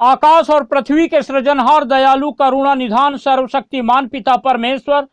आकाश और पृथ्वी के सृजनहार, दयालु, करुणा निधान, सर्वशक्तिमान पिता परमेश्वर,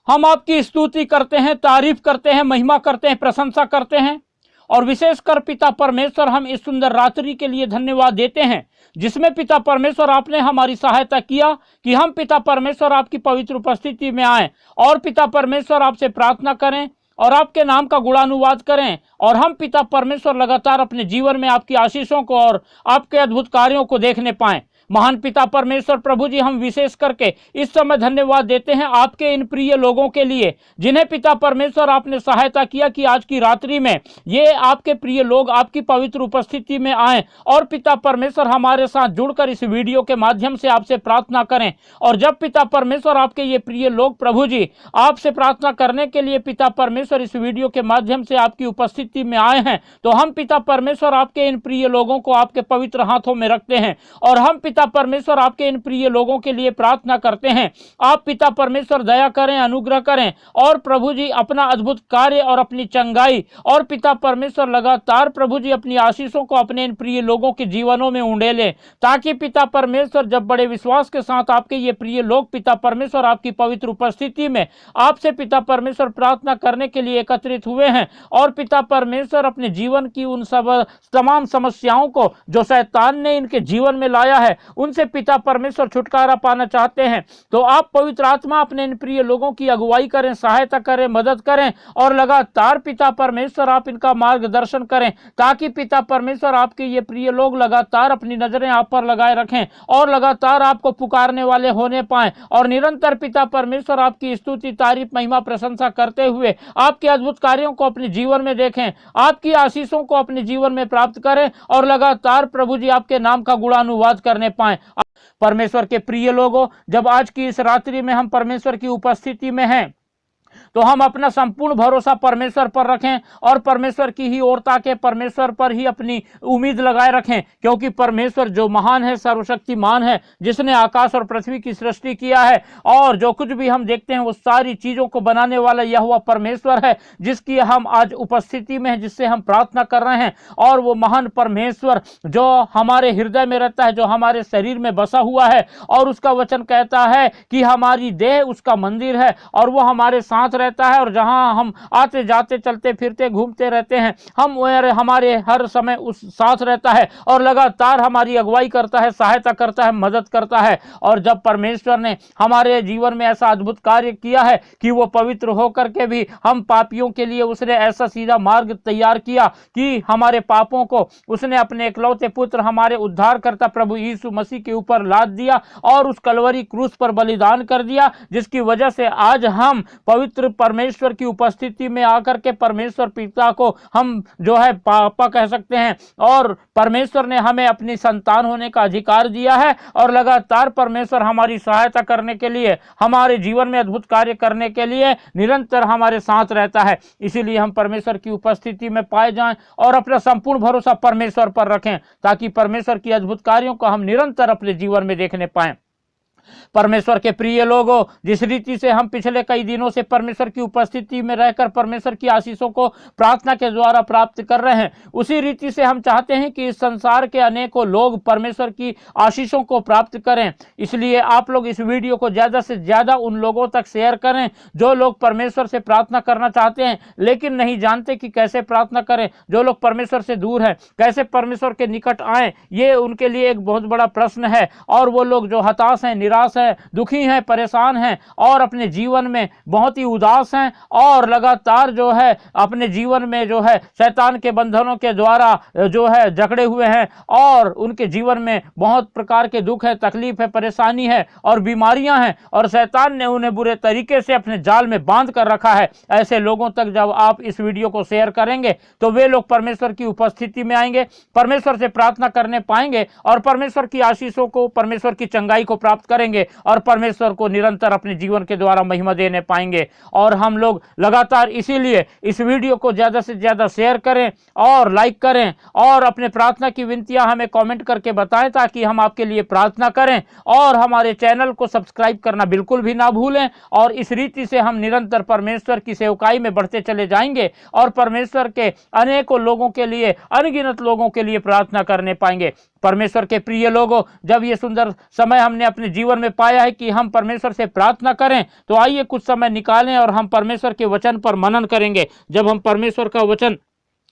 हम आपकी स्तुति करते हैं, तारीफ करते हैं, महिमा करते हैं, प्रशंसा करते हैं। और विशेषकर पिता परमेश्वर, हम इस सुंदर रात्रि के लिए धन्यवाद देते हैं, जिसमें पिता परमेश्वर आपने हमारी सहायता किया कि हम पिता परमेश्वर आपकी पवित्र उपस्थिति में आए और पिता परमेश्वर आपसे प्रार्थना करें और आपके नाम का गुणानुवाद करें। और हम पिता परमेश्वर लगातार अपने जीवन में आपकी आशीषों को और आपके अद्भुत कार्यों को देखने पाएं। महान पिता परमेश्वर प्रभु जी, हम विशेष करके इस समय धन्यवाद देते हैं आपके इन प्रिय लोगों के लिए, जिन्हें पिता परमेश्वर आपने सहायता किया कि आज की रात्रि में ये आपके प्रिय लोग आपकी पवित्र उपस्थिति में आए और पिता परमेश्वर हमारे साथ जुड़कर इस वीडियो के माध्यम से आपसे प्रार्थना करें। और जब पिता परमेश्वर आपके ये प्रिय लोग प्रभु जी आपसे प्रार्थना करने के लिए पिता परमेश्वर इस वीडियो के माध्यम से आपकी उपस्थिति में आए हैं, तो हम पिता परमेश्वर आपके इन प्रिय लोगों को आपके पवित्र हाथों में रखते हैं और हम पिता परमेश्वर आपके इन प्रिय लोगों के लिए प्रार्थना करते हैं। आप पिता परमेश्वर दया करें, अनुग्रह करें और प्रभु जी अपना अद्भुत कार्य और अपनी चंगाई और पिता परमेश्वर लगातार प्रभु जी अपनी आशीषों को अपने इन प्रिय लोगों के जीवनों में उंडेले, ताकि पिता परमेश्वर जब बड़े विश्वास के साथ आपके ये प्रिय लोग पिता परमेश्वर आपकी पवित्र उपस्थिति में आपसे पिता परमेश्वर प्रार्थना करने के लिए एकत्रित हुए हैं और पिता परमेश्वर अपने जीवन की उन सब तमाम समस्याओं को जो शैतान ने इनके जीवन में लाया है उनसे पिता परमेश्वर छुटकारा पाना चाहते हैं, तो आप पवित्र आत्मा अपने इन प्रिय लोगों की अगुवाई करें, सहायता करें, मदद करें और लगातार पिता परमेश्वर आप इनका मार्गदर्शन करें, ताकि पिता परमेश्वर आपके ये प्रिय लोग लगातार अपनी नजरें आप पर लगाए रखें और लगातार आपको पुकारने वाले होने पाएं और निरंतर पिता परमेश्वर आपकी स्तुति, तारीफ, महिमा, प्रशंसा करते हुए आपके अद्भुत कार्यों को अपने जीवन में देखें, आपकी आशीषों को अपने जीवन में प्राप्त करें और लगातार प्रभु जी आपके नाम का गुणानुवाद करने पाएं। परमेश्वर के प्रिय लोगों, जब आज की इस रात्रि में हम परमेश्वर की उपस्थिति में हैं, तो हम अपना संपूर्ण भरोसा परमेश्वर पर रखें और परमेश्वर की ही ओर ताके, परमेश्वर पर ही अपनी उम्मीद लगाए रखें, क्योंकि परमेश्वर जो महान है, सर्वशक्तिमान है, जिसने आकाश और पृथ्वी की सृष्टि किया है और जो कुछ भी हम देखते हैं वो सारी चीजों को बनाने वाला यहोवा परमेश्वर है, जिसकी हम आज उपस्थिति में है, जिससे हम प्रार्थना कर रहे हैं। और वो महान परमेश्वर जो हमारे हृदय में रहता है, जो हमारे शरीर में बसा हुआ है और उसका वचन कहता है कि हमारी देह उसका मंदिर है और वो हमारे साथ रहता है और जहां हम आते जाते, चलते फिरते, घूमते रहते हैं, हम हमारे हर समय उस साथ रहता है और लगातार हमारी अगुवाई करता है, सहायता करता है, मदद करता है। और जब परमेश्वर ने हमारे जीवन में ऐसा अद्भुत कार्य किया है कि वो पवित्र होकर के भी हम पापियों के लिए उसने ऐसा सीधा मार्ग तैयार किया कि हमारे पापों को उसने अपने इकलौते पुत्र हमारे उद्धारकर्ता प्रभु यीशु मसीह के ऊपर लाद दिया और उस कलवरी क्रूस पर बलिदान कर दिया, जिसकी वजह से आज हम पवित्र परमेश्वर की उपस्थिति में आकर के परमेश्वर पिता को हम जो है पापा कह सकते हैं और परमेश्वर ने हमें अपनी संतान होने का अधिकार दिया है और लगातार परमेश्वर हमारी सहायता करने के लिए, हमारे जीवन में अद्भुत कार्य करने के लिए निरंतर हमारे साथ रहता है। इसीलिए हम परमेश्वर की उपस्थिति में पाए जाएं और अपना संपूर्ण भरोसा परमेश्वर पर रखें, ताकि परमेश्वर की अद्भुत कार्यों को हम निरंतर अपने जीवन में देखने पाएं। परमेश्वर के प्रिय लोगों, जिस रीति से हम पिछले कई दिनों से परमेश्वर की उपस्थिति में रहकर परमेश्वर की आशीषों को प्रार्थना के द्वारा प्राप्त कर रहे हैं, उसी रीति से हम चाहते हैं कि इस संसार के अनेकों लोग परमेश्वर की आशीषों को प्राप्त करें। इसलिए आप लोग इस वीडियो को ज़्यादा से ज़्यादा उन लोगों तक शेयर करें जो लोग परमेश्वर से प्रार्थना करना चाहते हैं लेकिन नहीं जानते कि कैसे प्रार्थना करें। जो लोग परमेश्वर से दूर हैं, कैसे परमेश्वर के निकट आएँ, ये उनके लिए एक बहुत बड़ा प्रश्न है। और वो लोग जो हताश हैं, निराश है, दुखी हैं, परेशान हैं और अपने जीवन में बहुत ही उदास हैं और लगातार जो है अपने जीवन में जो है शैतान के बंधनों के द्वारा जो है जकड़े हुए हैं और उनके जीवन में बहुत प्रकार के दुख है, तकलीफ है, परेशानी है और बीमारियां हैं और शैतान ने उन्हें बुरे तरीके से अपने जाल में बांध कर रखा है। ऐसे लोगों तक जब आप इस वीडियो को शेयर करेंगे तो वे लोग परमेश्वर की उपस्थिति में आएंगे, परमेश्वर से प्रार्थना करने पाएंगे और परमेश्वर की आशीषों को, परमेश्वर की चंगाई को प्राप्त करेंगे और परमेश्वर को निरंतर अपने जीवन के द्वारा महिमा देने पाएंगे। और हम लोग लगातार इसीलिए इस वीडियो को ज़्यादा से ज़्यादा शेयर करें और लाइक करें और अपने प्रार्थना की विनतियां हमें कमेंट करके बताएं, ताकि हम आपके लिए प्रार्थना करें। और हमारे चैनल को सब्सक्राइब करना बिल्कुल भी ना भूलें। और इस रीति से हम निरंतर परमेश्वर की सेवकाई में बढ़ते चले जाएंगे और परमेश्वर के अनेकों लोगों के लिए, अनगिनत लोगों के लिए प्रार्थना करने पाएंगे। परमेश्वर के प्रिय लोगों, जब ये सुंदर समय हमने अपने जीवन में पाया है कि हम परमेश्वर से प्रार्थना करें, तो आइए कुछ समय निकालें और हम परमेश्वर के वचन पर मनन करेंगे। जब हम परमेश्वर का वचन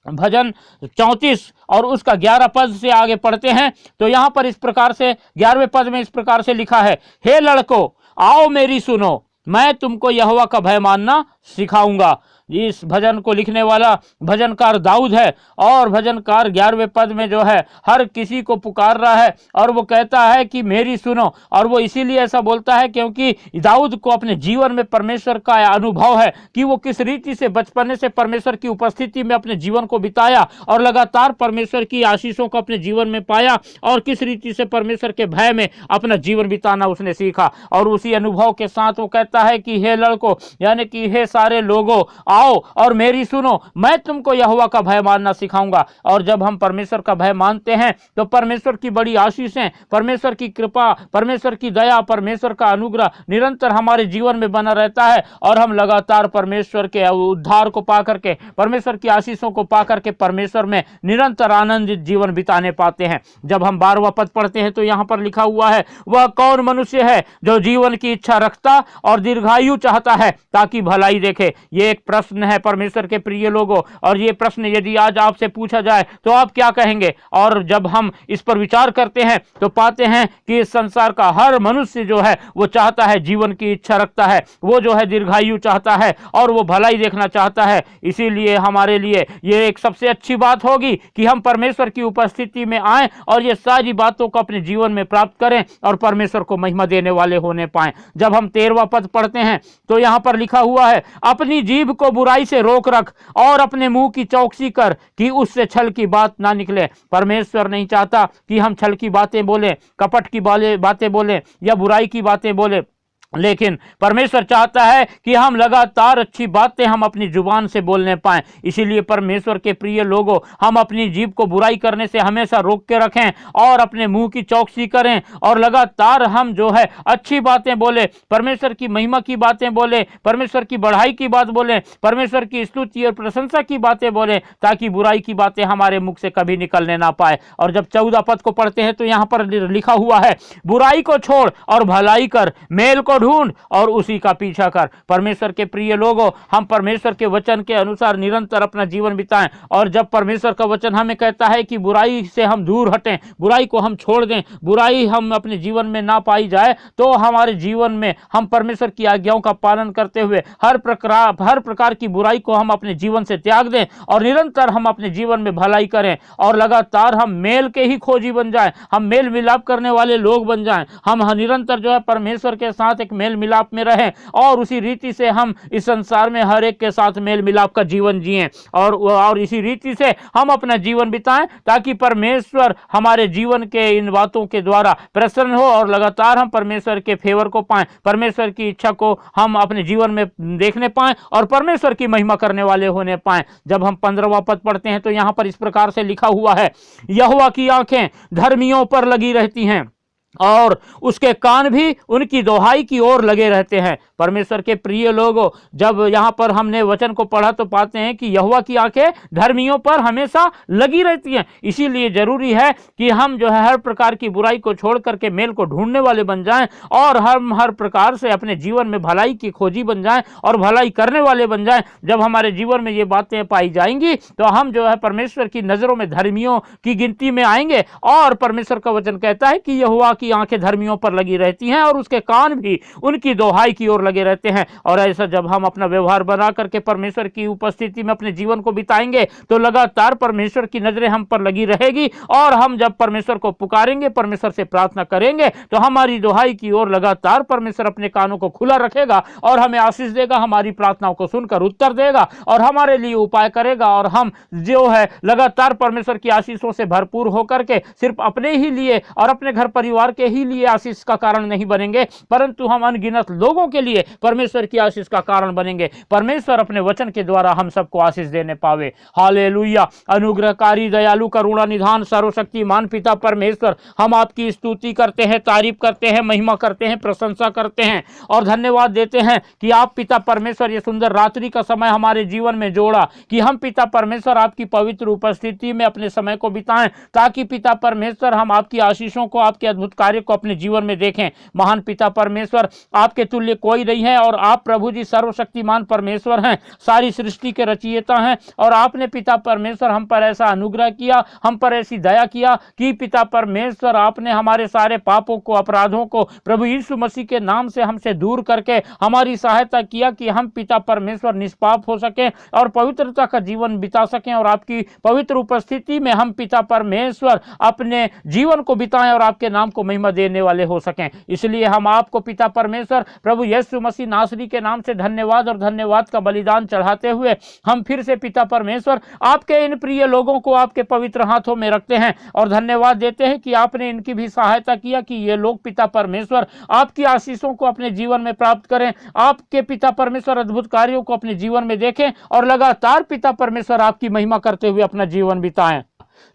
भजन 34 और उसका 11 पद से आगे पढ़ते हैं, तो यहाँ पर इस प्रकार से 11वें पद में इस प्रकार से लिखा है, हे लड़कों आओ मेरी सुनो, मैं तुमको यहोवा का भय मानना सिखाऊंगा। इस भजन को लिखने वाला भजनकार दाऊद है और भजनकार 11वें पद में जो है हर किसी को पुकार रहा है और वो कहता है कि मेरी सुनो। और वो इसीलिए ऐसा बोलता है क्योंकि दाऊद को अपने जीवन में परमेश्वर का अनुभव है कि वो किस रीति से बचपने से परमेश्वर की उपस्थिति में अपने जीवन को बिताया और लगातार परमेश्वर की आशीषों को अपने जीवन में पाया और किस रीति से परमेश्वर के भय में अपना जीवन बिताना उसने सीखा। और उसी अनुभव के साथ वो कहता है कि हे लड़कों, यानी कि हे सारे लोगों, आओ और मेरी सुनो, मैं तुमको यहोवा का भय मानना सिखाऊंगा। और जब हम परमेश्वर का भय मानते हैं तो परमेश्वर की बड़ी आशीषें, परमेश्वर की कृपा, परमेश्वर की दया, परमेश्वर का अनुग्रह निरंतर हमारे जीवन में बना रहता है और हम लगातार परमेश्वर के उद्धार को पा करके, परमेश्वर की आशीषों को पा करके परमेश्वर में निरंतर आनंदित जीवन बिताने पाते हैं। जब हम 12वां पद पढ़ते हैं तो यहाँ पर लिखा हुआ है, वह कौन मनुष्य है जो जीवन की इच्छा रखता और दीर्घायु चाहता है ताकि भलाई देखे। ये एक प्रश्न है परमेश्वर के प्रिय लोगों, और ये प्रश्न यदि आज आपसे पूछा जाए तो आप क्या कहेंगे? और जब हम इस पर विचार करते हैं तो पाते हैं कि इस संसार का हर मनुष्य जो है वो चाहता है, जीवन की इच्छा रखता है, वो जो है दीर्घायु चाहता है और वो भलाई देखना चाहता है। इसीलिए हमारे लिए ये एक सबसे अच्छी बात होगी कि हम परमेश्वर की उपस्थिति में आएं और ये सारी बातों को अपने जीवन में प्राप्त करें और परमेश्वर को महिमा देने वाले होने पाएं। जब हम 13वां पद पढ़ते हैं तो यहाँ पर लिखा हुआ है, अपनी जीभ को बुराई से रोक रख और अपने मुंह की चौकसी कर कि उससे छल की बात ना निकले। परमेश्वर नहीं चाहता कि हम छल की बातें बोलें, कपट की बातें बोलें या बुराई की बातें बोलें, लेकिन परमेश्वर चाहता है कि हम लगातार अच्छी बातें हम अपनी जुबान से बोलने पाएं। इसीलिए परमेश्वर के प्रिय लोगों, हम अपनी जीभ को बुराई करने से हमेशा रोक के रखें और अपने मुंह की चौकसी करें और लगातार हम जो है अच्छी बातें बोले, परमेश्वर की महिमा की बातें बोले, परमेश्वर की बढ़ाई की बात बोले, परमेश्वर की स्तुति और प्रशंसा की बातें बोले, ताकि बुराई की बातें हमारे मुख से कभी निकलने ना पाए। और जब 14 पद को पढ़ते हैं तो यहाँ पर लिखा हुआ है, बुराई को छोड़ और भलाई कर, मेल को ढूंढ और उसी का पीछा कर। परमेश्वर के प्रिय लोगों, हम परमेश्वर के वचन के अनुसार निरंतर अपना जीवन बिताएं। और जब परमेश्वर का वचन हमें कहता है कि बुराई से हम दूर हटें, बुराई को हम छोड़ दें, बुराई हम अपने जीवन में ना पाई जाए, तो हमारे जीवन में हम परमेश्वर की आज्ञाओं का पालन करते हुए हर प्रकार की बुराई को हम अपने जीवन से त्याग दें और निरंतर हम अपने जीवन में भलाई करें और लगातार हम मेल के ही खोजी बन जाएं, हम मेल मिलाप करने वाले लोग बन जाएं। हम निरंतर जो है परमेश्वर के साथ एक मेल मिलाप में रहें और उसी रीति से हम इस संसार में हर एक के साथ मेल मिलाप का जीवन जिएं और इसी रीति से हम अपना जीवन बिताएं, ताकि परमेश्वर हमारे जीवन के इन बातों के द्वारा प्रसन्न हो और लगातार हम परमेश्वर के फेवर को पाएं, परमेश्वर की इच्छा को हम अपने जीवन में देखने पाएं और परमेश्वर की महिमा करने वाले होने पाएं। जब हम 15वां पद पढ़ते हैं तो यहाँ पर इस प्रकार से लिखा हुआ है, यहोवा की आंखें धर्मियों पर लगी रहती हैं और उसके कान भी उनकी दोहाई की ओर लगे रहते हैं। परमेश्वर के प्रिय लोगों, जब यहाँ पर हमने वचन को पढ़ा तो पाते हैं कि यहोवा की आंखें धर्मियों पर हमेशा लगी रहती हैं। इसीलिए जरूरी है कि हम जो है हर प्रकार की बुराई को छोड़ करके मेल को ढूंढने वाले बन जाएं और हम हर प्रकार से अपने जीवन में भलाई की खोजी बन जाएं और भलाई करने वाले बन जाएं। जब हमारे जीवन में ये बातें पाई जाएंगी तो हम जो है परमेश्वर की नजरों में धर्मियों की गिनती में आएंगे। और परमेश्वर का वचन कहता है कि यहोवा की आंखें धर्मियों पर लगी रहती हैं और उसके कान भी उनकी दोहाई की ओर लगे रहते हैं। और ऐसा जब हम अपना व्यवहार बना करके परमेश्वर की उपस्थिति में अपने जीवन को बिताएंगे तो लगातार परमेश्वर की नजरें हम पर लगी रहेगी और हम जब परमेश्वर को पुकारेंगे, परमेश्वर से प्रार्थना करेंगे, तो हमारी दोहाई की ओर लगातार परमेश्वर अपने कानों को खुला रखेगा और हमें आशीष देगा, हमारी प्रार्थनाओं को सुनकर उत्तर देगा और हमारे लिए उपाय करेगा। और हम जो है लगातार परमेश्वर की आशीषों से भरपूर होकर के सिर्फ अपने ही लिए और अपने घर परिवार परिवार के ही लिए आशीष का कारण नहीं बनेंगे, परंतु हम अनगिनत लोगों के लिए परमेश्वर की आशीष का कारण बनेंगे। परमेश्वर अपने वचन के द्वारा हम सबको आशीष देने पावे। हालेलुया। अनुग्रहकारी, दयालु, करुणा निधान, सर्वशक्तिमान पिता परमेश्वर, हम आपकी स्तुति करते हैं, तारीफ करते हैं, महिमा करते हैं, प्रशंसा करते हैं और धन्यवाद देते हैं कि आप पिता परमेश्वर ये सुंदर रात्रि का समय हमारे जीवन में जोड़ा, कि हम पिता परमेश्वर आपकी पवित्र उपस्थिति में अपने समय को बिताएं, ताकि पिता परमेश्वर हम आपकी आशीषों को, आपके अद्भुत कार्य को अपने जीवन में देखें। महान पिता परमेश्वर, आपके तुल्य कोई नहीं है और आप प्रभु जी सर्वशक्तिमान परमेश्वर हैं, सारी सृष्टि के रचयिता हैं। और आपने पिता परमेश्वर हम पर ऐसा अनुग्रह किया, हम पर ऐसी दया किया कि पिता परमेश्वर आपने हमारे सारे पापों को, अपराधों को प्रभु यीशु मसीह के नाम से हमसे दूर करके हमारी सहायता किया कि हम पिता परमेश्वर निष्पाप हो सके और पवित्रता का जीवन बिता सकें और आपकी पवित्र उपस्थिति में हम पिता परमेश्वर अपने जीवन को बिताएं और आपके नाम को महिमा देने वाले हो सकें। इसलिए हम आपको पिता परमेश्वर प्रभु यीशु मसीह नासरी के नाम से धन्यवाद और धन्यवाद का बलिदान चढ़ाते हुए हम फिर से पिता परमेश्वर आपके इन प्रिय लोगों को आपके पवित्र हाथों में रखते हैं और धन्यवाद देते हैं कि आपने इनकी भी सहायता किया कि ये लोग पिता परमेश्वर आपकी आशीषों को अपने जीवन में प्राप्त करें, आपके पिता परमेश्वर अद्भुत कार्यों को अपने जीवन में देखें और लगातार पिता परमेश्वर आपकी महिमा करते हुए अपना जीवन बिताएं।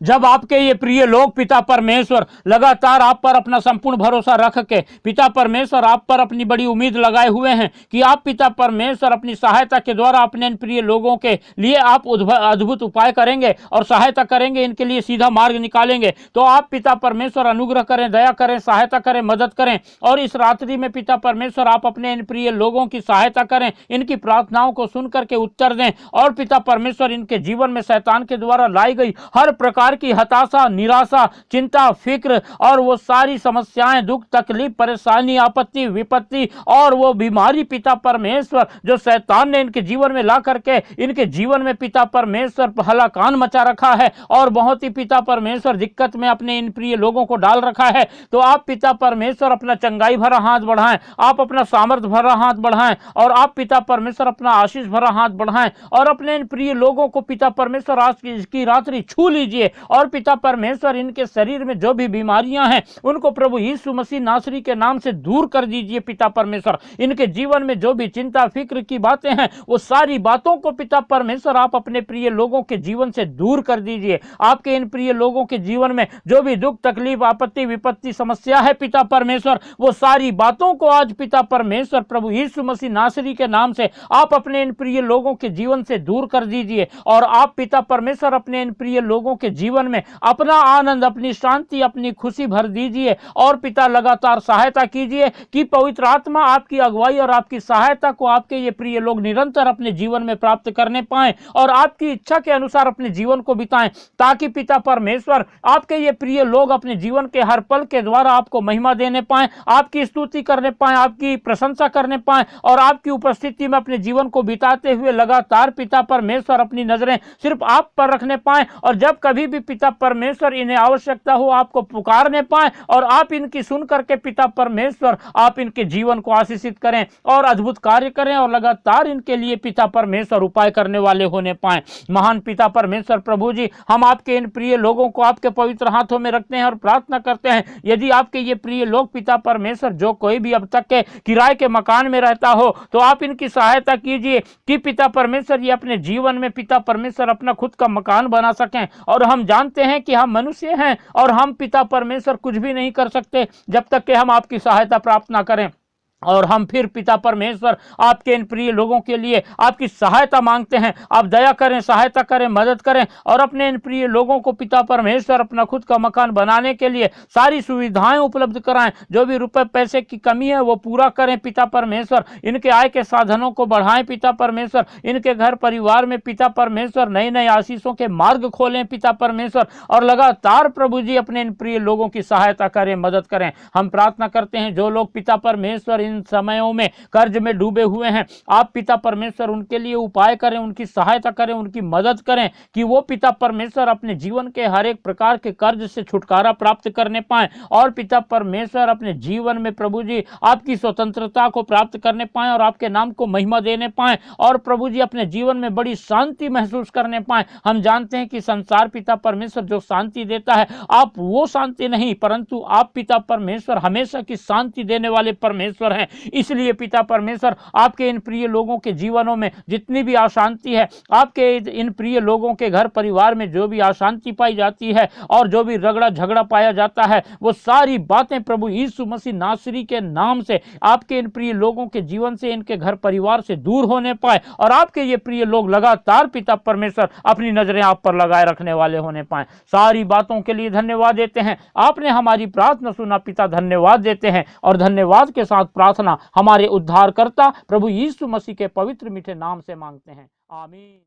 जब आपके ये प्रिय लोग पिता परमेश्वर लगातार आप पर अपना संपूर्ण भरोसा रख के पिता परमेश्वर आप पर अपनी बड़ी उम्मीद लगाए हुए हैं कि आप पिता परमेश्वर अपनी सहायता के द्वारा अपने इन प्रिय लोगों के लिए आप अद्भुत उपाय करेंगे और सहायता करेंगे, इनके लिए सीधा मार्ग निकालेंगे, तो आप पिता परमेश्वर अनुग्रह करें, दया करें, सहायता करें, मदद करें। और इस रात्रि में पिता परमेश्वर आप अपने इन प्रिय लोगों की सहायता करें, इनकी प्रार्थनाओं को सुन करके उत्तर दें और पिता परमेश्वर इनके जीवन में शैतान के द्वारा लाई गई हर प्रकार की हताशा, निराशा, चिंता, फिक्र और वो सारी समस्याएं, दुख, तकलीफ, परेशानी, आपत्ति, विपत्ति और वो बीमारी पिता परमेश्वर जो शैतान ने इनके जीवन में ला करके इनके जीवन में पिता परमेश्वर हलाकान मचा रखा है और बहुत ही पिता परमेश्वर दिक्कत में अपने इन प्रिय लोगों को डाल रखा है, तो आप पिता परमेश्वर अपना चंगाई भरा हाथ बढ़ाएं, आप अपना सामर्थ्य भरा हाथ बढ़ाएं और आप पिता परमेश्वर अपना आशीष भरा हाथ बढ़ाएं और अपने इन प्रिय लोगों को पिता परमेश्वर आज की रात्रि छू लीजिए और पिता परमेश्वर इनके शरीर में जो भी बीमारियां हैं उनको प्रभु यीशु मसीह नासरी के नाम से दूर कर दीजिए। पिता परमेश्वर इनके जीवन में जो भी चिंता फिक्र की बातें हैं वो सारी बातों को पिता परमेश्वर आप अपने प्रिय लोगों के जीवन से दूर कर दीजिए। आपके इन प्रिय लोगों के जीवन में जो भी दुख, तकलीफ, आपत्ति, विपत्ति, समस्या है पिता परमेश्वर वो सारी बातों को आज पिता परमेश्वर प्रभु यीशु मसीह नासरी के नाम से आप अपने इन प्रिय लोगों के जीवन से दूर कर दीजिए और आप पिता परमेश्वर अपने इन प्रिय लोगों के जीवन में अपना आनंद, अपनी शांति, अपनी खुशी भर दीजिए और पिता लगातार सहायता कीजिए कि पवित्र आत्मा आपकी अगुवाई और आपकी सहायता को आपके ये प्रिय लोग निरंतर अपने जीवन में प्राप्त करने पाएं और आपकी इच्छा के अनुसार अपने जीवन को बिताएं, ताकि पिता परमेश्वर आपके ये प्रिय लोग अपने जीवन के हर पल के द्वारा आपको महिमा देने पाएं, आपकी स्तुति करने पाएं, आपकी प्रशंसा करने पाएं और आपकी उपस्थिति में अपने जीवन को बिताते हुए लगातार पिता परमेश्वर अपनी नजरें सिर्फ आप पर रखने पाएं और जब कभी भी पिता परमेश्वर इन्हें आवश्यकता हो आपको पुकारने पाएं और आप इनकी सुन करके पिता परमेश्वर आप इनके जीवन को आशीषित करें और अद्भुत कार्य करें और लगातार इनके लिए पिता परमेश्वर उपाय करने वाले होने पाएं। महान पिता परमेश्वर प्रभु जी, हम आपके इन प्रिय लोगों को आपके पवित्र हाथों में रखते हैं और प्रार्थना करते हैं, यदि आपके ये प्रिय लोग पिता परमेश्वर जो कोई भी अब तक के किराए के मकान में रहता हो तो आप इनकी सहायता कीजिए कि पिता परमेश्वर ये अपने जीवन में पिता परमेश्वर अपना खुद का मकान बना सकें। और हम जानते हैं कि हम मनुष्य हैं और हम पिता परमेश्वर कुछ भी नहीं कर सकते जब तक कि हम आपकी सहायता प्राप्त ना करें और हम फिर पिता परमेश्वर आपके इन प्रिय लोगों के लिए आपकी सहायता मांगते हैं। आप दया करें, सहायता करें, मदद करें और अपने इन प्रिय लोगों को पिता परमेश्वर अपना खुद का मकान बनाने के लिए सारी सुविधाएं उपलब्ध कराएं, जो भी रुपए पैसे की कमी है वो पूरा करें पिता परमेश्वर, इनके आय के साधनों को बढ़ाएं पिता परमेश्वर, इनके घर परिवार में पिता परमेश्वर नए नए आशीषों के मार्ग खोलें पिता परमेश्वर और लगातार प्रभु जी अपने इन प्रिय लोगों की सहायता करें, मदद करें। हम प्रार्थना करते हैं जो लोग पिता परमेश्वर इन समयों में कर्ज में डूबे हुए हैं, आप पिता परमेश्वर उनके लिए उपाय करें, उनकी सहायता करें, उनकी मदद करें कि वो पिता परमेश्वर अपने जीवन के हर एक प्रकार के कर्ज से छुटकारा प्राप्त करने पाए और पिता परमेश्वर अपने जीवन में प्रभु जी आपकी स्वतंत्रता को प्राप्त करने पाए और आपके नाम को महिमा देने पाए और प्रभु जी अपने जीवन में बड़ी शांति महसूस करने पाए। हम जानते हैं कि संसार पिता परमेश्वर जो शांति देता है, आप वो शांति नहीं, परंतु आप पिता परमेश्वर हमेशा की शांति देने वाले परमेश्वर हैं। इसलिए पिता परमेश्वर आपके इन प्रिय लोगों के जीवनों में जितनी भी अशांति है, आपके इन प्रिय लोगों के घर परिवार में जो भी अशांति पाई जाती है और जो भी रगड़ा झगड़ा पाया जाता है, वो सारी बातें प्रभु यीशु मसीह नासरी के नाम से आपके इन प्रिय लोगों के जीवन से, इनके घर परिवार से दूर होने पाए और आपके ये प्रिय लोग लगातार पिता परमेश्वर अपनी नजरें आप पर लगाए रखने वाले होने पाए। सारी बातों के लिए धन्यवाद देते हैं। आपने हमारी प्रार्थना सुना पिता, धन्यवाद देते हैं और धन्यवाद के साथ प्रार्थना हमारे उद्धारकर्ता प्रभु यीशु मसीह के पवित्र मीठे नाम से मांगते हैं, आमीन।